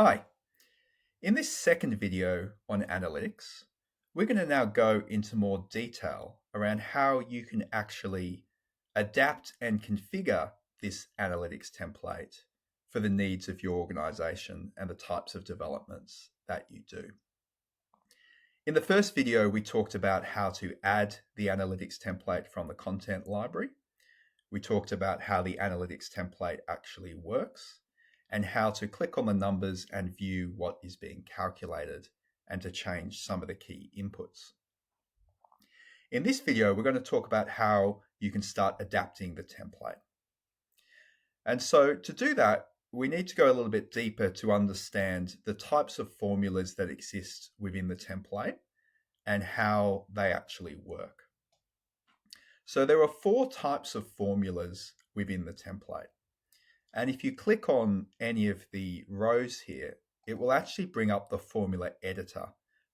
Hi, in this second video on analytics, we're going to now go into more detail around how you can actually adapt and configure this analytics template for the needs of your organization and the types of developments that you do. In the first video, we talked about how to add the analytics template from the content library. We talked about how the analytics template actually works, and how to click on the numbers and view what is being calculated and to change some of the key inputs. In this video, we're going to talk about how you can start adapting the template. And so to do that, we need to go a little bit deeper to understand the types of formulas that exist within the template and how they actually work. So there are 4 types of formulas within the template. And if you click on any of the rows here, it will actually bring up the formula editor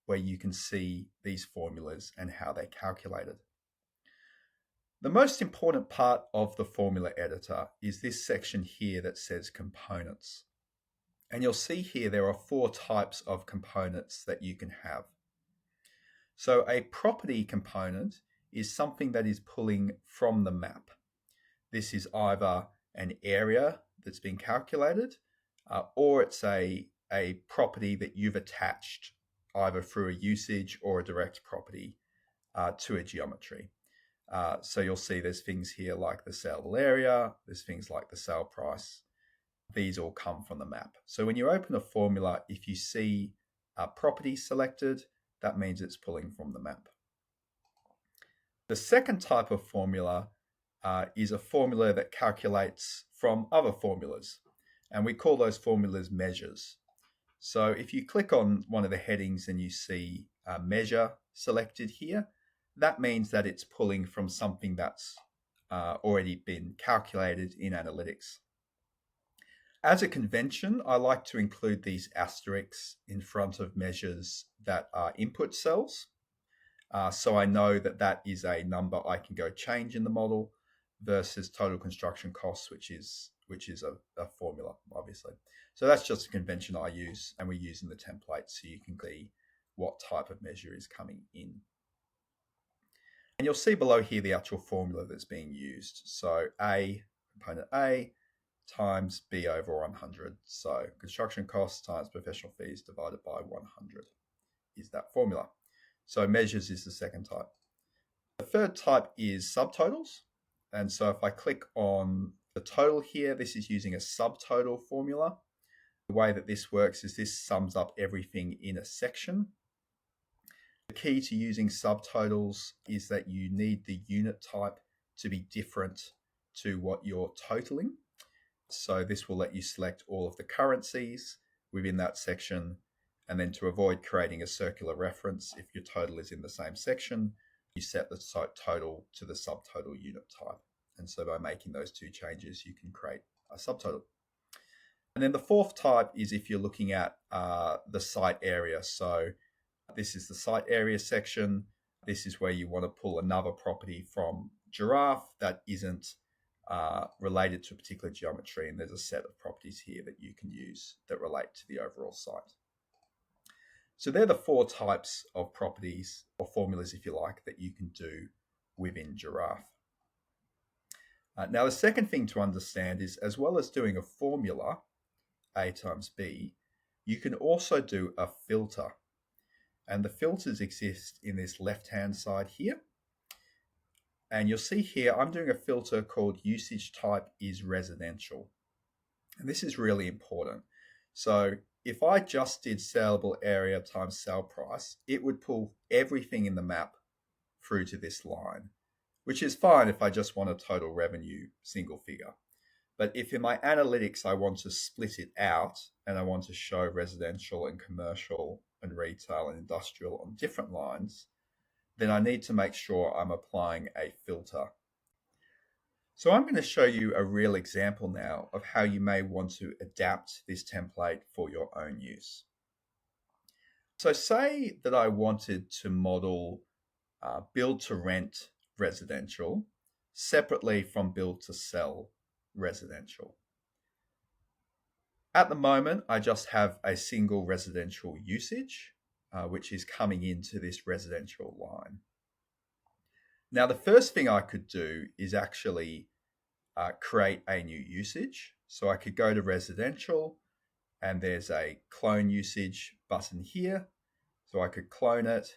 where you can see these formulas and how they're calculated. The most important part of the formula editor is this section here that says components. And you'll see here there are 4 types of components that you can have. So a property component is something that is pulling from the map. This is either an area that's been calculated, or it's a property that you've attached either through a usage or a direct property to a geometry. So you'll see there's things here like the saleable area, there's things like the sale price. These all come from the map. So when you open a formula, if you see a property selected, that means it's pulling from the map. The second type of formula is a formula that calculates from other formulas, and we call those formulas measures. So if you click on one of the headings and you see a measure selected here, that means that it's pulling from something that's already been calculated in analytics. As a convention, I like to include these asterisks in front of measures that are input cells. So I know that that is a number I can go change in the model, versus total construction costs, which is a formula, obviously. So that's just a convention I use, and we use in the template so you can see what type of measure is coming in. And you'll see below here the actual formula that's being used. So component A times B over 100. So construction costs times professional fees divided by 100 is that formula. So measures is the second type. The third type is subtotals. And so if I click on the total here, this is using a subtotal formula. The way that this works is this sums up everything in a section. The key to using subtotals is that you need the unit type to be different to what you're totaling. So this will let you select all of the currencies within that section. And then to avoid creating a circular reference, if your total is in the same section, you set the total to the subtotal unit type. And so by making those 2 changes, you can create a subtotal. And then the fourth type is if you're looking at the site area. So this is the site area section. This is where you want to pull another property from Giraffe that isn't related to a particular geometry. And there's a set of properties here that you can use that relate to the overall site. So they're the 4 types of properties or formulas, if you like, that you can do within Giraffe. Now, the second thing to understand is, as well as doing a formula, A times B, you can also do a filter. And the filters exist in this left-hand side here. And you'll see here, I'm doing a filter called usage type is residential. And this is really important. So if I just did saleable area times sale price, it would pull everything in the map through to this line, which is fine if I just want a total revenue single figure. But if in my analytics I want to split it out and I want to show residential and commercial and retail and industrial on different lines, then I need to make sure I'm applying a filter. So I'm going to show you a real example now of how you may want to adapt this template for your own use. So say that I wanted to model build to rent residential separately from build to sell residential. At the moment, I just have a single residential usage, which is coming into this residential line. Now, the first thing I could do is actually create a new usage. So I could go to residential, and there's a clone usage button here. So I could clone it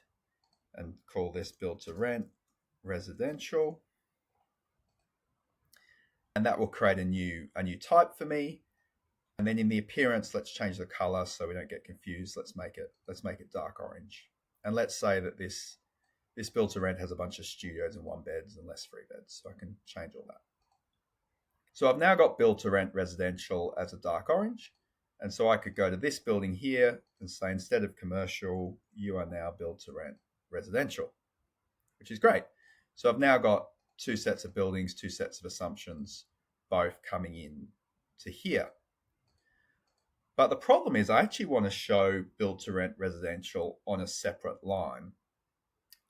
and call this build to rent residential. And that will create a new type for me. And then in the appearance, let's change the color so we don't get confused. Let's make it dark orange. And let's say that this build to rent has a bunch of studios and 1 beds and less 3 beds. So I can change all that. So I've now got build to rent residential as a dark orange. And so I could go to this building here and say, instead of commercial, you are now build to rent residential, which is great. So I've now got 2 sets of buildings, 2 sets of assumptions, both coming in to here. But the problem is I actually want to show build to rent residential on a separate line.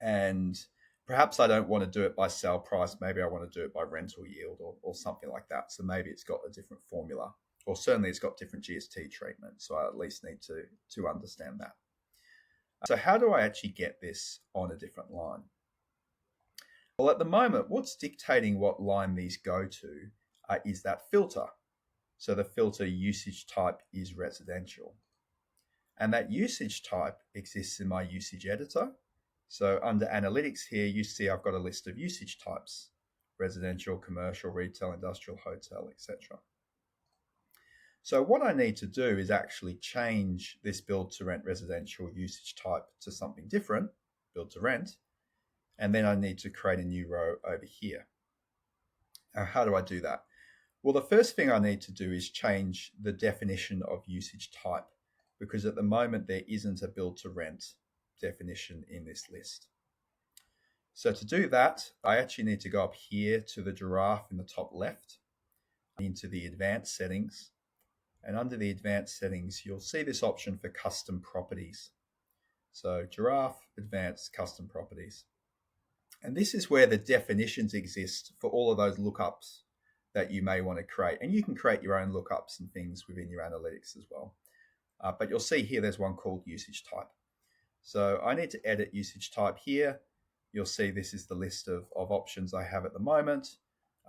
And perhaps I don't want to do it by sale price. Maybe I want to do it by rental yield or something like that. So maybe it's got a different formula, or certainly it's got different GST treatment. So I at least need to understand that. So how do I actually get this on a different line? Well, at the moment, what's dictating what line these go to is that filter. So the filter usage type is residential. And that usage type exists in my usage editor. So under analytics here, you see I've got a list of usage types: residential, commercial, retail, industrial, hotel, etc. So what I need to do is actually change this build to rent residential usage type to something different, build to rent. And then I need to create a new row over here. Now, how do I do that? Well, the first thing I need to do is change the definition of usage type, because at the moment there isn't a build to rent definition in this list. So to do that, I actually need to go up here to the giraffe in the top left, into the advanced settings. And under the advanced settings, you'll see this option for custom properties. So giraffe, advanced, custom properties. And this is where the definitions exist for all of those lookups that you may want to create. And you can create your own lookups and things within your analytics as well. But you'll see here there's one called usage type. So I need to edit usage type here. You'll see this is the list of options I have at the moment.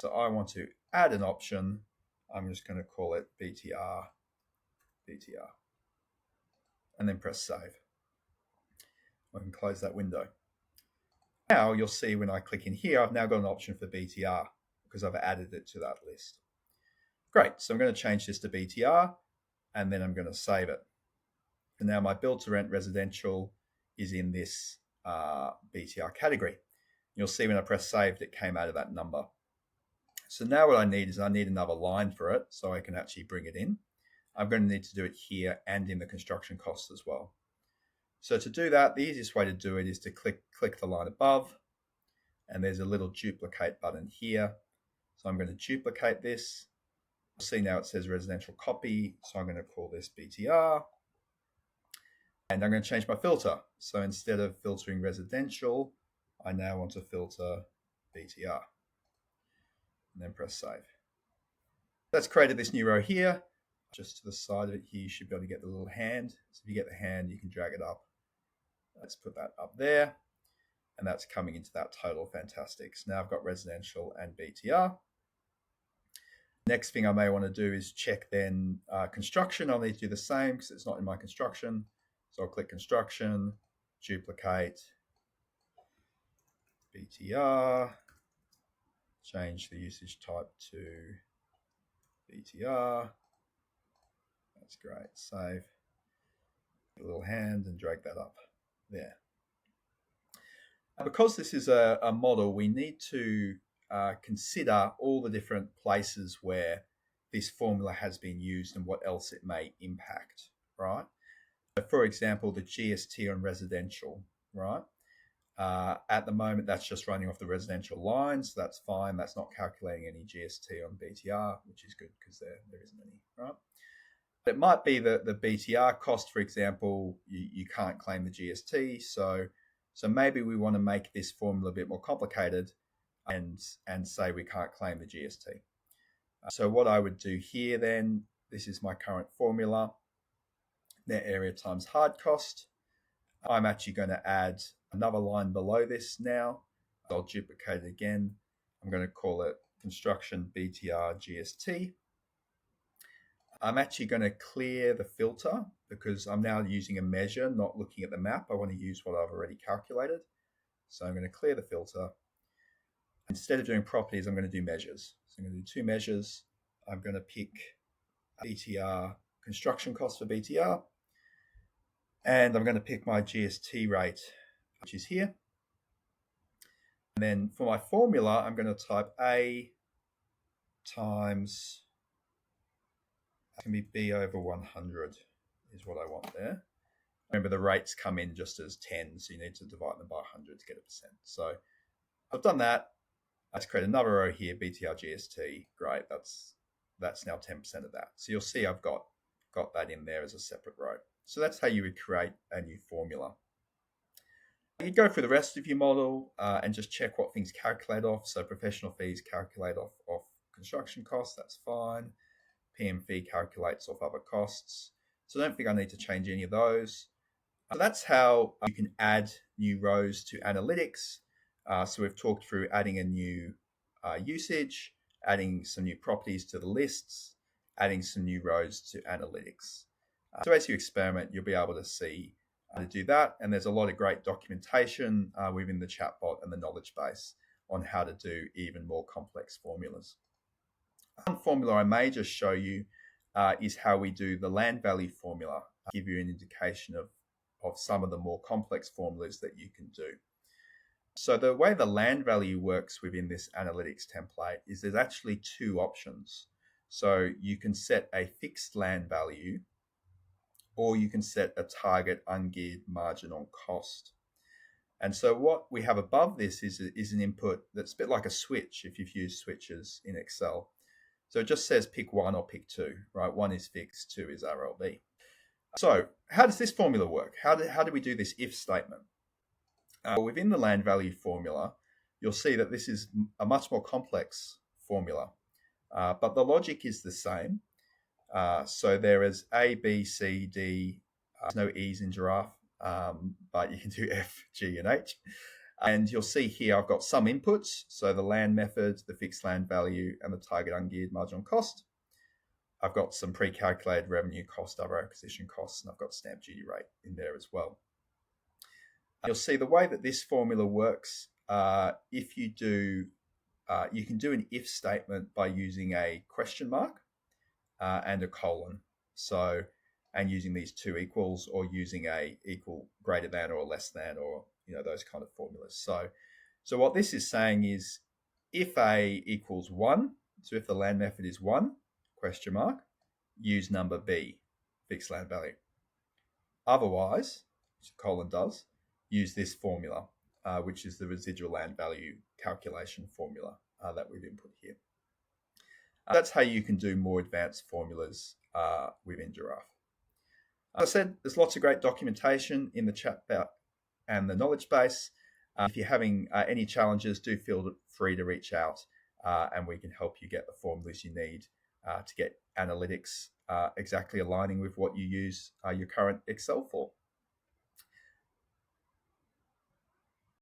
So I want to add an option. I'm just going to call it BTR, and then press save. I can close that window. Now you'll see when I click in here, I've now got an option for BTR because I've added it to that list. Great, so I'm going to change this to BTR, and then I'm going to save it. And now my build to rent residential is in this BTR category. You'll see when I press save, it came out of that number. So now what I need is I need another line for it so I can actually bring it in. I'm going to need to do it here and in the construction costs as well. So to do that, the easiest way to do it is to click the line above, and there's a little duplicate button here. So I'm going to duplicate this. You'll see now it says residential copy, so I'm going to call this BTR. And I'm going to change my filter. So instead of filtering residential, I now want to filter BTR. And then press save. That's created this new row here. Just to the side of it here, you should be able to get the little hand. So if you get the hand, you can drag it up. Let's put that up there. And that's coming into that total. Fantastic. So now I've got residential and BTR. Next thing I may want to do is check then construction. I'll need to do the same because it's not in my construction. So I'll click construction, duplicate, BTR, change the usage type to BTR. That's great. Save. A little hand and drag that up there. Now, because this is a model, we need to consider all the different places where this formula has been used and what else it may impact, right? So for example, the GST on residential, right? At the moment, that's just running off the residential line, so that's fine. That's not calculating any GST on BTR, which is good because there isn't any, right? It might be that the BTR cost, for example, you can't claim the GST. So maybe we want to make this formula a bit more complicated and say we can't claim the GST. So what I would do here then this is my current formula, net area times hard cost. I'm actually going to add another line below this now. I'll duplicate it again. I'm going to call it construction BTR GST. I'm actually going to clear the filter because I'm now using a measure, not looking at the map. I want to use what I've already calculated. So I'm going to clear the filter. Instead of doing properties, I'm going to do measures. So I'm going to do two measures. I'm going to pick BTR, construction cost for BTR. And I'm going to pick my GST rate, which is here. And then for my formula, I'm going to type A times, it's going to be B over 100 is what I want there. Remember, the rates come in just as 10, so you need to divide them by 100 to get a percent. So I've done that. Let's create another row here, BTR GST. Great, that's now 10% of that. So you'll see I've got that in there as a separate row. So that's how you would create a new formula. You go through the rest of your model and just check what things calculate off. So professional fees calculate off construction costs, that's fine. PM fee calculates off other costs. So I don't think I need to change any of those. So that's how you can add new rows to analytics. So we've talked through adding a new usage, adding some new properties to the lists, adding some new rows to analytics. So as you experiment, you'll be able to see how to do that. And there's a lot of great documentation within the chatbot and the knowledge base on how to do even more complex formulas. One formula I may just show you is how we do the land value formula. I'll give you an indication of some of the more complex formulas that you can do. So the way the land value works within this analytics template is there's actually two options. So you can set a fixed land value, or you can set a target ungeared margin on cost. And so what we have above this is an input that's a bit like a switch if you've used switches in Excel. So it just says pick one or pick two, right? One is fixed, two is RLB. So how does this formula work? How do we do this if statement? Within the land value formula, you'll see that this is a much more complex formula, but the logic is the same. So there is A, B, C, D. There's no E's in Giraffe, but you can do F, G, and H. And you'll see here I've got some inputs. So the land method, the fixed land value, and the target ungeared margin on cost. I've got some pre-calculated revenue cost, other acquisition costs, and I've got stamp duty rate in there as well. You'll see the way that this formula works. If you do, you can do an if statement by using a question mark and a colon. So, and using these two equals, or using a equal, greater than, or less than, or those kind of formulas. So what this is saying is, if A equals 1, so if the land method is 1, question mark, use number B, fixed land value. Otherwise, which the colon does, use this formula, which is the residual land value calculation formula that we've input here. That's how you can do more advanced formulas within Giraffe. As I said, there's lots of great documentation in the chatbot and the knowledge base. If you're having any challenges, do feel free to reach out and we can help you get the formulas you need to get analytics exactly aligning with what you use your current Excel for.